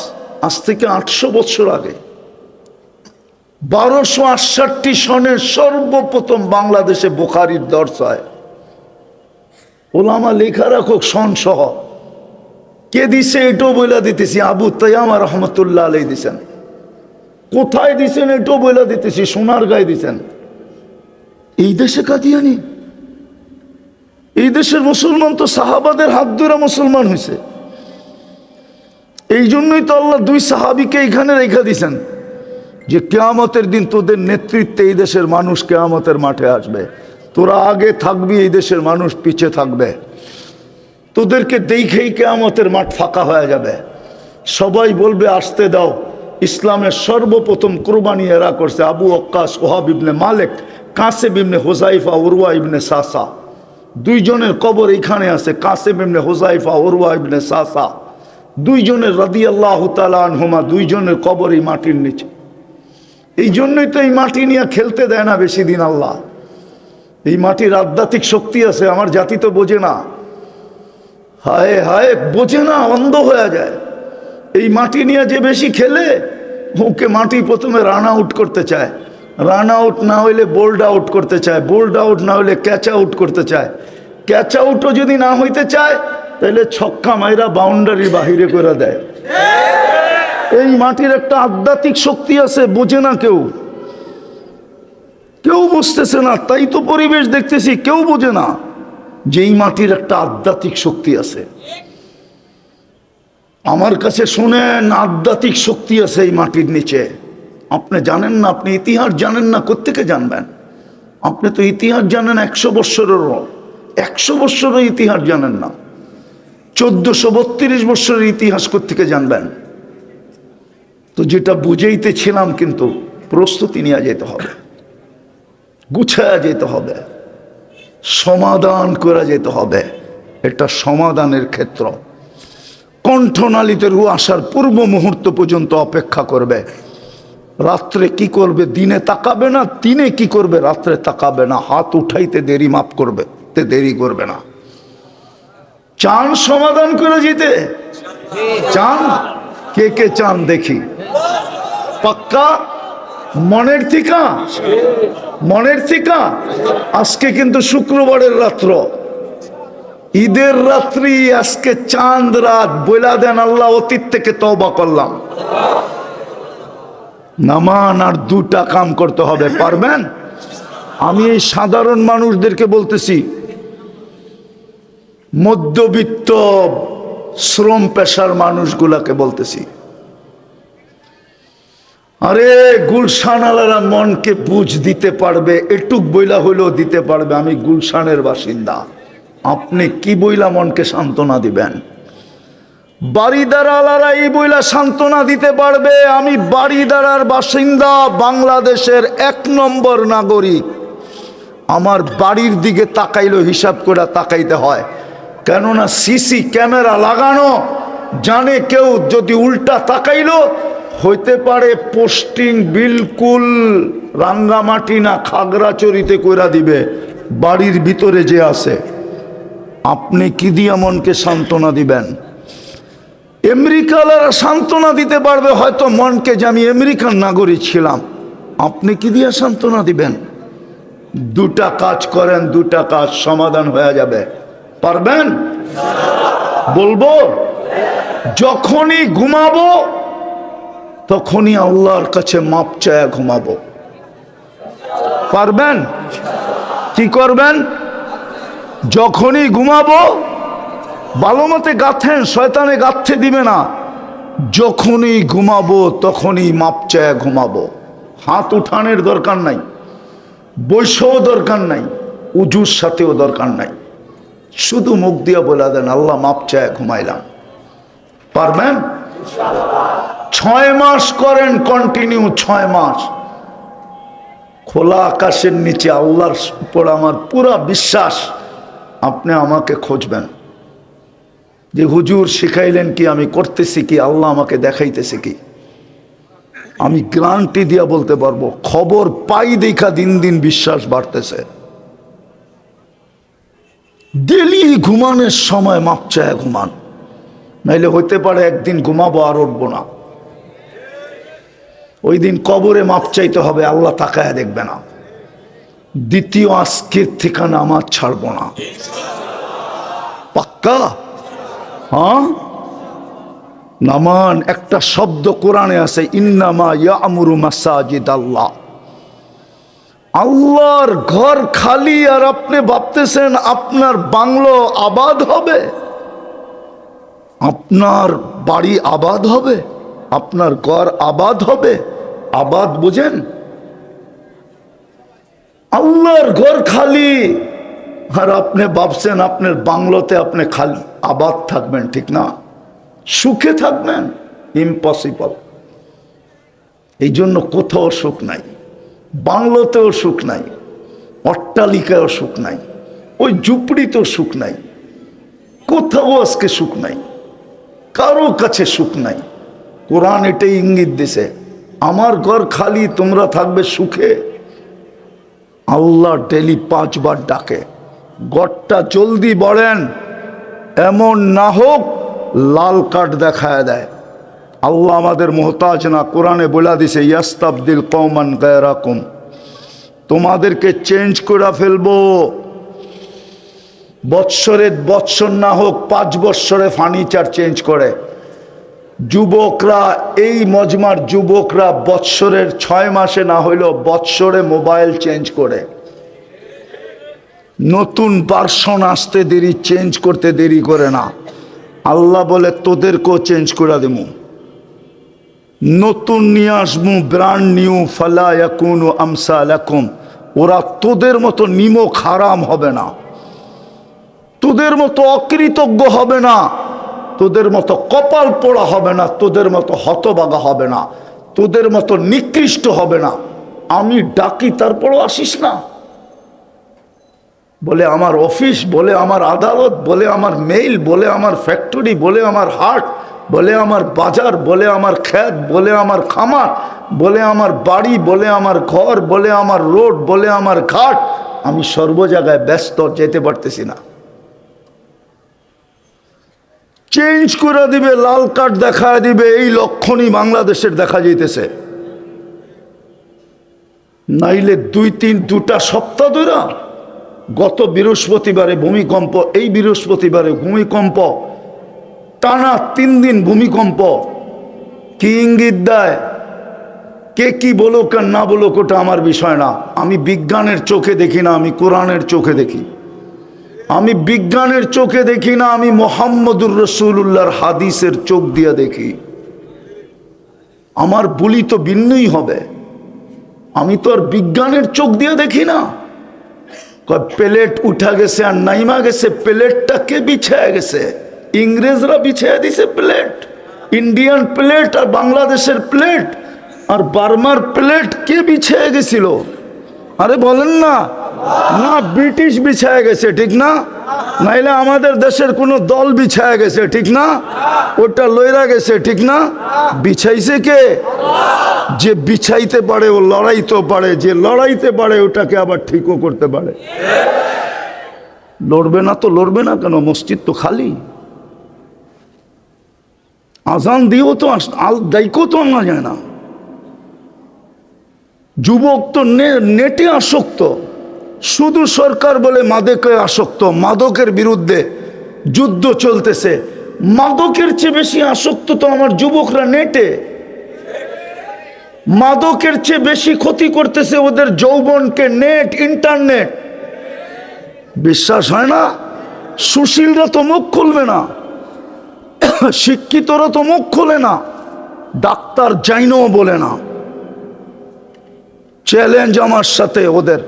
আজ থেকে 800 বছর আগে, 1268 সনের সর্বপ্রথম বাংলাদেশে বুখারীর দর্স হয়। ওলামা লেখা রাখো সন সহ। কে দিছে এটাও বইলা দিতেছি, আবু তাইয়ামা রহমতুল্লাহ আলাইহি দিছেন। কোথায় দিছেন এটাও বইলা দিতেছি, সোনার গায়ে দিছেন। এই দেশে কাদিয়ানি, এই দেশের মুসলমান তো সাহাবাদের হাত ধরে মুসলমান হয়েছে। এই জন্যই তো আল্লাহ 2 সাহাবীকে এখানে রেখা দিছেন যে কিয়ামতের দিন তোদের নেতৃত্বে এই দেশের মানুষ কিয়ামতের মাঠে আসবে। তোরা আগে থাকবি, এই দেশের মানুষ পিছে থাকবে। তোদেরকে দেখেই কিয়ামতের মাঠ ফাঁকা হয়ে যাবে। সবাই বলবে আসতে দাও, ইসলামের সর্বপ্রথম কুরবানি এরা করছে আবু ওয়াক্কাস ওহাব ইবনে মালিক কাসেম ইবনে হুযায়ফা উরওয়া ইবনে সাসা। দুইজনের কবর এখানে আছে, কাসেম ইবনে হুযায়ফা উরওয়া ইবনে সাসা। দুইজনের রাদিয়াল্লাহু তাআলা আনহুমা, দুইজনের কবর এই মাটির নিচে। এই জন্যই তো এই মাটি নিয়ে খেলতে দেয় না বেশি দিন আল্লাহ। এই মাটির আধ্যাত্মিক শক্তি আছে, আমার জাতি তো বোঝে না। হায় হায়, বোঝে না, অন্ধ হয়ে যায়। এই মাটি নিয়ে যে বেশি খেলে ওকে মাটি প্রথমে রান আউট করতে চায়, রান আউট না হইলে বোল্ড আউট করতে চায়, বোল্ড আউট না হইলে ক্যাচ আউট করতে চায়, ক্যাচ আউটও যদি না হইতে চায় তাহলে ছক্কা মাইরা বাউন্ডারির বাহিরে করে দেয়। এই মাটির একটা আধ্যাত্মিক শক্তি আছে, বোঝে না কেউ, কেউ বুঝতেছে না। তাই তো পরিবেশ দেখতেছি, কেউ বোঝে না যে এই মাটির একটা আধ্যাত্মিক শক্তি আছে। আমার কাছে শুনেন, আধ্যাত্মিক শক্তি আছে এই মাটির নিচে। আপনি জানেন না, আপনি ইতিহাস জানেন না, কোত্থেকে জানবেন? আপনি তো ইতিহাস জানেন 100 বৎসরেরও, 100 বৎসরের ইতিহাস জানেন না। 1432 বৎসরের ইতিহাস কোত্থেকে জানবেন? তো যেটা বুঝাইতেছিলাম, কিন্তু প্রস্তুতি নিয়ে যেতে হবে, গুছায়া যেতে হবে, সমাধান করে যেতে হবে। এটা সমাধানের ক্ষেত্র। কণ্ঠনালীতে রু আসার পূর্ব মুহূর্ত পর্যন্ত অপেক্ষা করবে। রাত্রে কি করবে? দিনে তাকাবে না। দিনে কি করবে? রাত্রে তাকাবে না। হাত উঠাইতে দেরি মাফ করবে, দেরি করবে না। চান সমাধান করে যেতে? চান? কে কে চান দেখি? পাক্কা? মনের থিকা? মনের থিকা? আজকে কিন্তু শুক্রবারের রাত্র, ঈদের রাত্রি, আজকে চাঁদ রাত। বইলা দেন আল্লাহ অতীত থেকে তওবা করলাম। নামান আর 2টা কাম করতে হবে, পারবেন? আমি এই সাধারণ মানুষদেরকে বলতেছি, মধ্যবিত্ত শ্রম পেশার মানুষগুলাকে বলতেছি, আরে গুলশান আলারা মনকে বুঝ দিতে পারবে, এটুক বইলা হইলেও দিতে পারবে। আমি গুলশানের বাসিন্দা, আপনি কি বইলা মনকে সান্ত্বনা দিবেন? বাড়িদারালারা এই বইলা সান্ত্বনা দিতে পারবে, আমি বাড়িদারার বাসিন্দা, বাংলাদেশের 1 নম্বর নাগরিক। আমার বাড়ির দিকে তাকাইলো হিসাব করে তাকাইতে হয়, কেননা সিসি ক্যামেরা লাগানো। জানে কেউ যদি উল্টা তাকাইলো হইতে পারে পোস্টিং বিলকুল রাঙ্গামাটি না খাগড়াছড়িতে কইরা দিবে, বাড়ির ভিতরে যে আছে। আপনি কি দিয়া মনকে সান্ত্বনা দিবেন? আমেরিকালারা সান্ত্বনা দিতে পারবে হয়তো মনকে, যে আমি আমেরিকান নাগরিক ছিলাম। আপনি কি দিয়া সান্ত্বনা দিবেন? 2টা কাজ করেন, 2টা কাজ সমাধান হয়ে যাবে। পারবেন? বলবো, যখনই ঘুমাবো তখনই আল্লাহর কাছে মাপ চায়া ঘুমাবো। পারবেন? কি করবেন? যখনই ঘুমাবো, ভালো মতে গাঁথেন, শয়তানে গাঁথতে দিবে না। যখনই ঘুমাবো তখনই মাপ চায়া ঘুমাবো। হাত উঠানের দরকার নাই, বৈশও দরকার নাই, উজুর সাথেও দরকার নাই। শুধু মুখ দিয়ে বলে দেন আল্লাহ মাপ চায়া ঘুমাইলাম। পারবেন? 6 মাস করেন কন্টিনিউ, 6 মাস। খোলা আকাশের নিচে আল্লাহর উপর আমার পুরা বিশ্বাস, আপনি আমাকে খুঁজবেন যে হুজুর শিখাইলেন কি, আমি করতেছি কি, আল্লাহ আমাকে দেখাইতেছে কি। আমি গ্যারান্টি দিয়া বলতে পারবো, খবর পাই দেখা দিন দিন বিশ্বাস বাড়তেছে। ডেলি ঘুমানোর সময় মাপ চায় ঘুমান, নাইলে হইতে পারে একদিন ঘুমাবো আর উঠবো না। ওই দিন কবরে মাপ চাইতে হবে, আল্লাহ তাকায় দেখবে না। দ্বিতীয়, আজকের থেকে নামাজ ছাড়বো না। পাক্কা? হ্যাঁ, নামান। একটা শব্দ কোরআনে আছে, ইন্নামা ইয়ামুরু মাসাজিদ আল্লাহ। আল্লাহর ঘর খালি আর আপনি ভাবতেছেন আপনার বাংলো আবাদ হবে, আপনার বাড়ি আবাদ হবে, আপনার ঘর আবাদ হবে। আবাদ বুঝেন? আল্লাহর ঘর খালি আর আপনি ভাবছেন আপনার বাংলোতে আপনি খালি আবাদ থাকবেন, ঠিক না? সুখে থাকবেন? ইম্পসিবল। এই জন্য কোথাও সুখ নাই, বাংলোতেও সুখ নাই, অট্টালিকায়ও সুখ নাই, ওই ঝুপড়িতেও সুখ নাই, কোথাও আজকে সুখ নাই, কারো কাছে সুখ নাই। কোরআন এটাই ইঙ্গিত দিছে, আমার ঘর খালি, তোমরা থাকবে সুখে। আল্লাহ ডেলি 5 বার ডাকে, ঘরটা জলদি বলেন, এমন না হোক লাল কার্ড দেখায় দেয়। আল্লাহ আমাদের মোহতাজ না, কোরআনে বলে দিছে ইয়াস্তাবদিল কওমান গায়রাকুম, তোমাদেরকে চেঞ্জ করে ফেলবো। বৎসর না হোক 5 বৎসরে ফার্নিচার চেঞ্জ করে। যুবকরা, এই মজমার যুবকরা বৎসরের 6 মাসে না হইলেও বৎসরে মোবাইল চেঞ্জ করে। নতুন ভার্সন আসতে দেরি, চেঞ্জ করতে দেরি করে না। আল্লাহ বলে তোদেরকেও চেঞ্জ করে দেবো, নতুন নিয়ে আসবো, ব্র্যান্ড নিউ, ফালা ইয়াকুনু আমসালাকুম। ওরা তোদের মতো নিমক হারাম হবে না, তোদের মতো অকৃতজ্ঞ হবে না, তোদের মতো কপাল পোড়া হবে না, তোদের মতো হতবাগা হবে না, তোদের মতো নিকৃষ্ট হবে না। আমি ডাকি তারপরও আসিস না। বলে আমার অফিস, বলে আমার আদালত, বলে আমার মেইল, বলে আমার ফ্যাক্টরি, বলে আমার হাট, বলে আমার বাজার, বলে আমার ক্ষেত, বলে আমার খামার, বলে আমার বাড়ি, বলে আমার ঘর, বলে আমার রোড, বলে আমার ঘাট, আমি সর্ব জায়গায় ব্যস্ত, যেতে পারতেছি না। চেঞ্জ করে দিবে, লাল কার্ড দেখা দিবে। এই লক্ষণই বাংলাদেশের দেখা যাইতেছে। নাইলে 2-2টা সপ্তাহ ধরে, গত বৃহস্পতিবারে ভূমিকম্প, এই বৃহস্পতিবারে ভূমিকম্প, টানা 3 দিন ভূমিকম্প। কি ইঙ্গিত দেয়? কে কি বলুক আর না বলুক ওটা আমার বিষয় না। আমি বিজ্ঞানের চোখে দেখি না, আমি কোরআনের চোখে দেখি। আমি বিজ্ঞানের চোখে দেখি না, আমি মুহাম্মদুর রাসূলুল্লাহর হাদিসের চোখ দিয়ে দেখি। আমার বলি তো ভিন্নই হবে। আমি তো আর বিজ্ঞানের চোখ দিয়ে দেখি না। প্লেট উঠা গেছে আর নাইমা গেছে, প্লেটটা কে বিছায় গেছে? ইংরেজরা বিছায় দিছে প্লেট। ইন্ডিয়ান প্লেট আর বাংলাদেশের প্লেট আর বার্মার প্লেট কে বিছায় গেছিল? আরে বলেন না, না ব্রিটিশ বিছায় গেছে, ঠিক না? নাইলে আমাদের দেশের কোনো দল বিছায় গেছে, ঠিক না? ওটা লইরা গেছে, ঠিক না? বিছাইছে কে? যে বিছাইতে পারে ও লড়াইতেও পারে, যে লড়াইতে পারে ওটাকে আবার ঠিকও করতে পারে। লড়বে না তো লড়বে না কেন? মসজিদ তো খালি। আজান দিয়েও তো দায়িত্ব তো আনা যায় না। যুবক তো নেটে আসক্ত, শুধু সরকার বলে মাদকে আসক্ত, মাদকের বিরুদ্ধে যুদ্ধ চলতেছে। মাদকের চেয়ে বেশি আসক্ত তো আমার যুবকরা নেটে। মাদকের চেয়ে বেশি ক্ষতি করতেছে ওদের যৌবনকে নেট, ইন্টারনেট। বিশ্বাস হয় না? সুশীলরা তো মুখ খুলবে না, শিক্ষিতরা তো মুখ খুলে না, ডাক্তার জাইনও বলে না। চ্যালেঞ্জ আমার সাথে, ওদের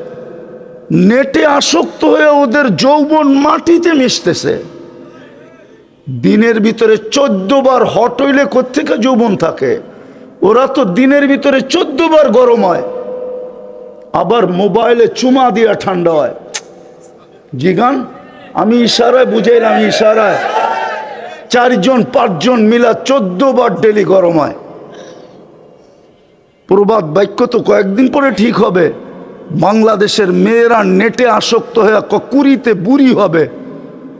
নেটে আসক্ত হয়ে ওদের যৌবন মাটিতে মিশতেছে। দিনের ভিতরে 14 বার হট হইলে কোত্থেকে যৌবন থাকে? ওরা তো দিনের ভিতরে 14 বার গরম হয়, আবার মোবাইলে চুমা দিয়া ঠান্ডা হয়। জিগান, আমি ইশারায় বুঝাইলাম, ইশারায় 4-5 জন মিলা 14 বার ডেলি গরম হয়। প্রবাদ বাক্য তো কয়েকদিন পরে ঠিক হবে। বাংলাদেশের মেয়েরা নেটে আসক্ত হয়ে কুড়িতে বুড়ি হবে,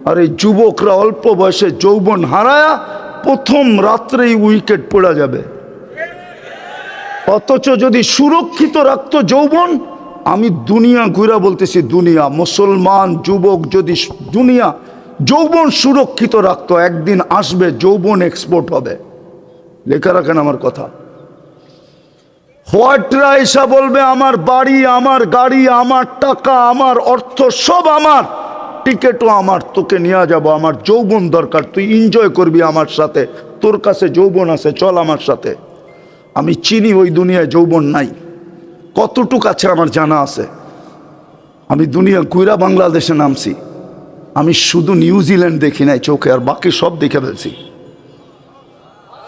আর এই যুবকরা অল্প বয়সে যৌবন হারায়া প্রথম রাত্রেই উইকেট পড়ে যাবে। অথচ যদি সুরক্ষিত রাখতো যৌবন, আমি দুনিয়া ঘুরা বলতেছি, দুনিয়া মুসলমান যুবক যদি দুনিয়া যৌবন সুরক্ষিত রাখতো, একদিন আসবে যৌবন এক্সপোর্ট হবে। লেখা রাখেন আমার কথা। হোয়াটরা এসা বলবে আমার বাড়ি, আমার গাড়ি, আমার টাকা, আমার অর্থ সব আমার, টিকেটও আমার, তোকে নিয়ে যাব, আমার যৌবন দরকার, তুই এনজয় করবি আমার সাথে, তোর কাছে যৌবন আছে, চল আমার সাথে। আমি চিনি ওই দুনিয়ায় যৌবন নাই, কতটুক আছে আমার জানা আছে। আমি দুনিয়া ঘুরা বাংলাদেশে নামছি, আমি শুধু নিউজিল্যান্ড দেখি নাই চোখে, আর বাকি সব দেখে ফেলছি।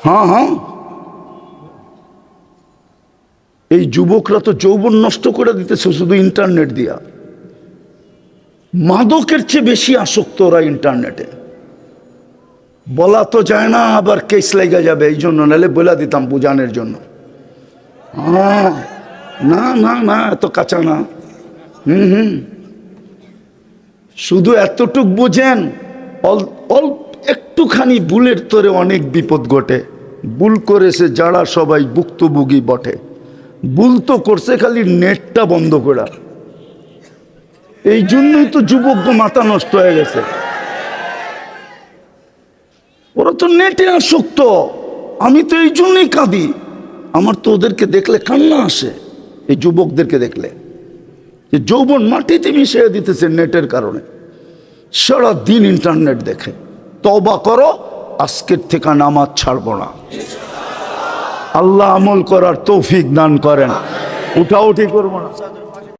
হ্যাঁ হ্যাঁ, এই যুবকরা তো যৌবন নষ্ট করে দিতেছে শুধু ইন্টারনেট দিয়া। মাদকের চেয়ে বেশি আসক্ত ওরা ইন্টারনেটে। বলা তো যায় না, আবার কেস লেগে যাবে, এই জন্য নাহলে বলে দিতাম বুঝানোর জন্য। না না না, এত কাঁচা না। শুধু এতটুক বুঝেন, অল্প একটুখানি ভুলের তোরে অনেক বিপদ ঘটে। ভুল করেছে যারা সবাই ভুক্তভোগী বটে। ভুল তো করছে খালি নেটটা বন্ধ করা। এই জন্যই তো যুবক মাথা নষ্ট হয়ে গেছে। ওরা তো নেটে আসক্ত। আমি তো এই জন্যই কাঁদি। আমার তো ওদেরকে দেখলে কান্না আসে, এই যুবকদেরকে দেখলে, যে যৌবন মাটিতে মিশিয়ে দিতেছে নেটের কারণে। সারা দিন ইন্টারনেট দেখে। তওবা করো, আজকের থেকে নামাজ ছাড়বো না। আল্লাহ আমল করার তৌফিক দান করেন। উঠাউঠি করবো না।